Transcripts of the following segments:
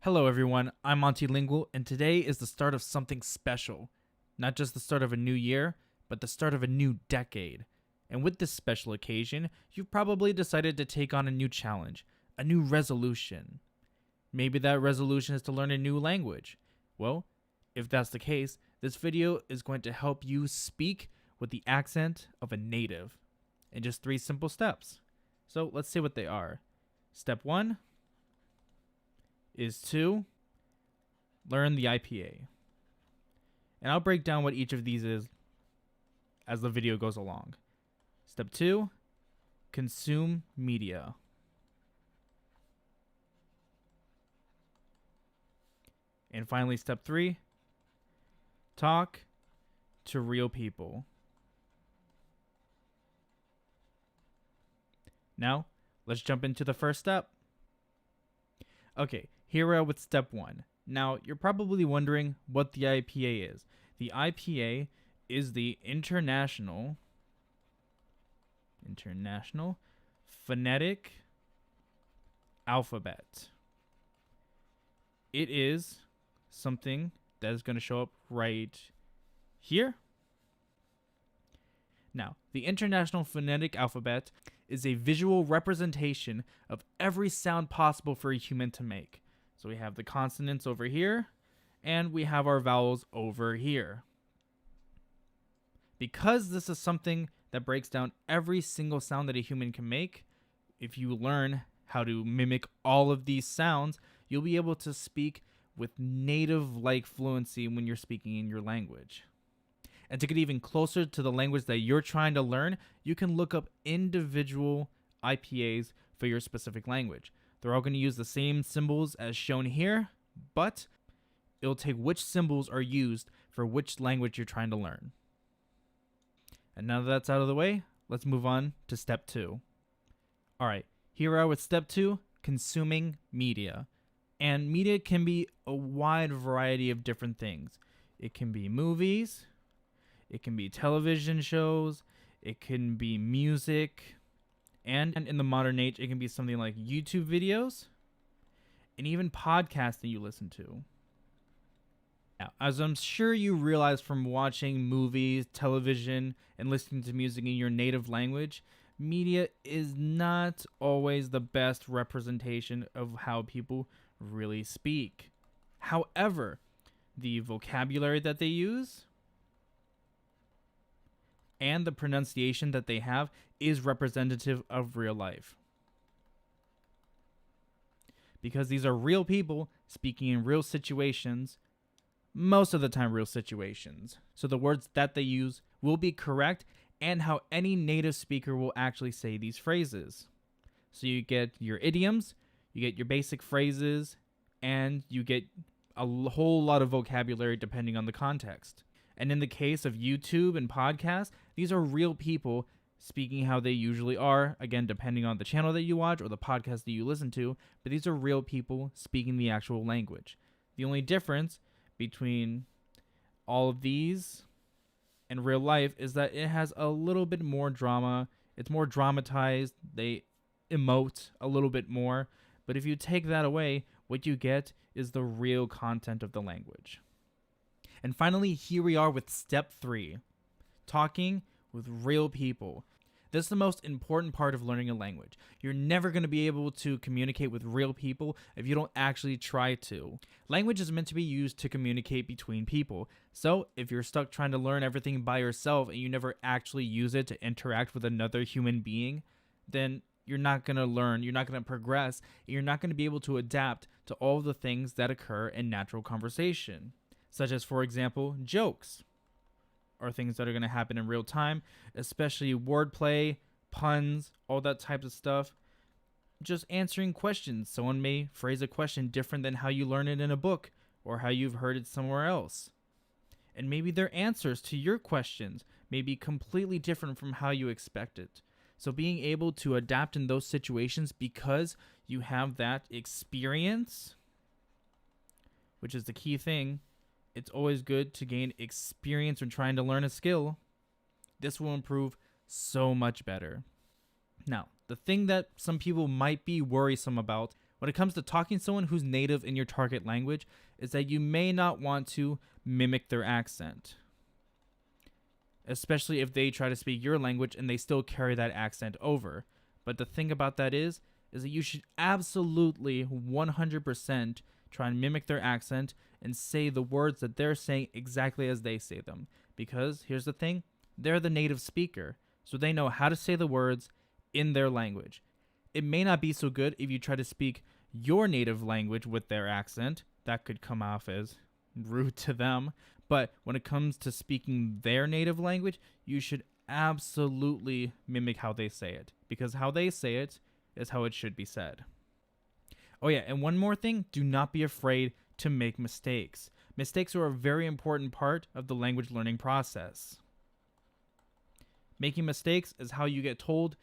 Hello everyone, I'm Multilingual, and today is the start of something special. Not just the start of a new year, but the start of a new decade. And with this special occasion, you've probably decided to take on a new challenge, a new resolution. Maybe that resolution is to learn a new language. Well, if that's the case, this video is going to help you speak with the accent of a native in just 3 simple steps. So let's see what they are. Step 1 is to learn the IPA. And I'll break down what each of these is as the video goes along. Step 2, consume media. And finally, step 3, talk to real people. Now, let's jump into the first step. Okay, here we are with step 1. Now, you're probably wondering what the IPA is. The IPA is the International Phonetic Alphabet. It is something that is going to show up right here. Now, the International Phonetic Alphabet is a visual representation of every sound possible for a human to make. So we have the consonants over here, and we have our vowels over here. Because this is something that breaks down every single sound that a human can make, if you learn how to mimic all of these sounds, you'll be able to speak with native-like fluency when you're speaking in your language. And to get even closer to the language that you're trying to learn, you can look up individual IPAs for your specific language. They're all going to use the same symbols as shown here, but it'll take which symbols are used for which language you're trying to learn. And now that that's out of the way, let's move on to step 2. All right, here we are with step 2, consuming media. And media can be a wide variety of different things. It can be movies, it can be television shows, it can be music, and in the modern age, it can be something like YouTube videos, and even podcasts that you listen to. Now, as I'm sure you realize from watching movies, television, and listening to music in your native language, media is not always the best representation of how people really speak. However, the vocabulary that they use and the pronunciation that they have is representative of real life. Because these are real people speaking in real situations, most of the time real situations. So the words that they use will be correct and how any native speaker will actually say these phrases. So you get your idioms, you get your basic phrases, and you get a whole lot of vocabulary depending on the context. And in the case of YouTube and podcasts, these are real people speaking how they usually are, again, depending on the channel that you watch or the podcast that you listen to, but these are real people speaking the actual language. The only difference between all of these and real life is that it has a little bit more drama. It's more dramatized. They emote a little bit more. But if you take that away, what you get is the real content of the language. And finally, here we are with step 3, talking with real people. This is the most important part of learning a language. You're never going to be able to communicate with real people if you don't actually try to. Language is meant to be used to communicate between people. So if you're stuck trying to learn everything by yourself and you never actually use it to interact with another human being, then you're not going to learn, you're not going to progress, and you're not going to be able to adapt to all the things that occur in natural conversation. Such as, for example, jokes, or things that are going to happen in real time, especially wordplay, puns, all that type of stuff. Just answering questions. Someone may phrase a question different than how you learn it in a book, or how you've heard it somewhere else. And maybe their answers to your questions may be completely different from how you expect it. So being able to adapt in those situations because you have that experience, which is the key thing. It's always good to gain experience when trying to learn a skill. This will improve so much better. Now, the thing that some people might be worrisome about when it comes to talking to someone who's native in your target language is that you may not want to mimic their accent, especially if they try to speak your language and they still carry that accent over. But the thing about that is that you should absolutely 100% try and mimic their accent and say the words that they're saying exactly as they say them. Because here's the thing, they're the native speaker, so they know how to say the words in their language. It may not be so good if you try to speak your native language with their accent. That could come off as rude to them. But when it comes to speaking their native language, you should absolutely mimic how they say it, because how they say it is how it should be said. Oh yeah, and one more thing, do not be afraid to make mistakes. Mistakes are a very important part of the language learning process. Making mistakes is how you get told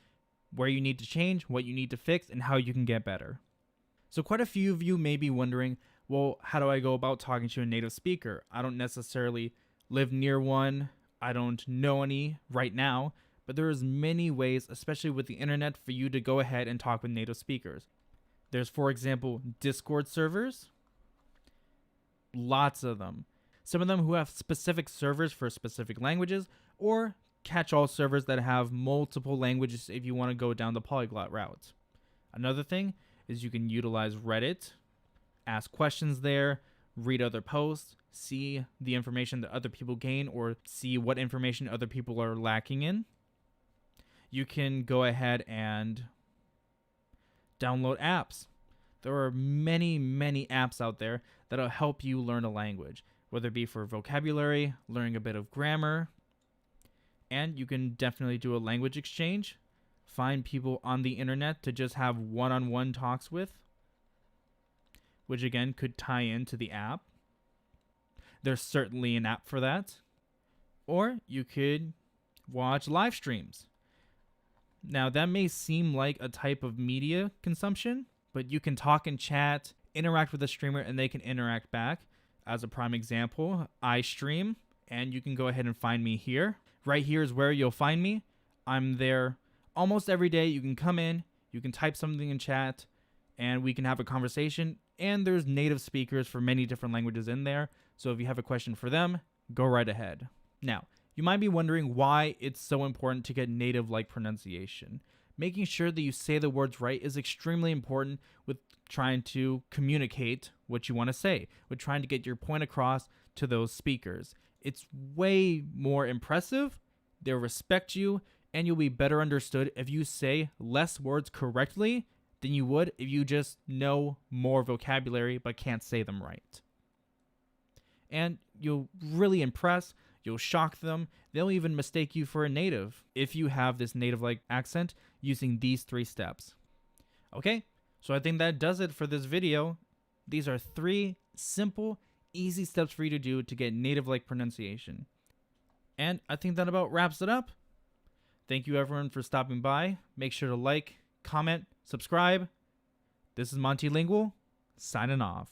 where you need to change, what you need to fix, and how you can get better. So quite a few of you may be wondering, well, how do I go about talking to a native speaker? I don't necessarily live near one. I don't know any right now, but there's many ways, especially with the internet, for you to go ahead and talk with native speakers. There's, for example, Discord servers. Lots of them. Some of them who have specific servers for specific languages, or catch-all servers that have multiple languages if you want to go down the polyglot route. Another thing is you can utilize Reddit, ask questions there, read other posts, see the information that other people gain, or see what information other people are lacking in. You can go ahead and download apps. There are many, many apps out there that'll help you learn a language, whether it be for vocabulary, learning a bit of grammar, and you can definitely do a language exchange. Find people on the internet to just have one-on-one talks with, which again could tie into the app. There's certainly an app for that. Or you could watch live streams. Now that may seem like a type of media consumption, but you can talk and chat, interact with the streamer, and they can interact back. As a prime example, I stream, and you can go ahead and find me here. Right here is where you'll find me. I'm there almost every day. You can come in, you can type something in chat, and we can have a conversation. And there's native speakers for many different languages in there. So if you have a question for them, go right ahead. Now, you might be wondering why it's so important to get native-like pronunciation. Making sure that you say the words right is extremely important with trying to communicate what you want to say, with trying to get your point across to those speakers. It's way more impressive, they'll respect you, and you'll be better understood if you say less words correctly than you would if you just know more vocabulary but can't say them right. And you'll really impress, you'll shock them, they'll even mistake you for a native if you have this native-like accent using these 3 steps. Okay, so I think that does it for this video. These are 3 simple, easy steps for you to do to get native-like pronunciation. And I think that about wraps it up. Thank you everyone for stopping by. Make sure to like, comment, subscribe. This is Monty Lingual, signing off.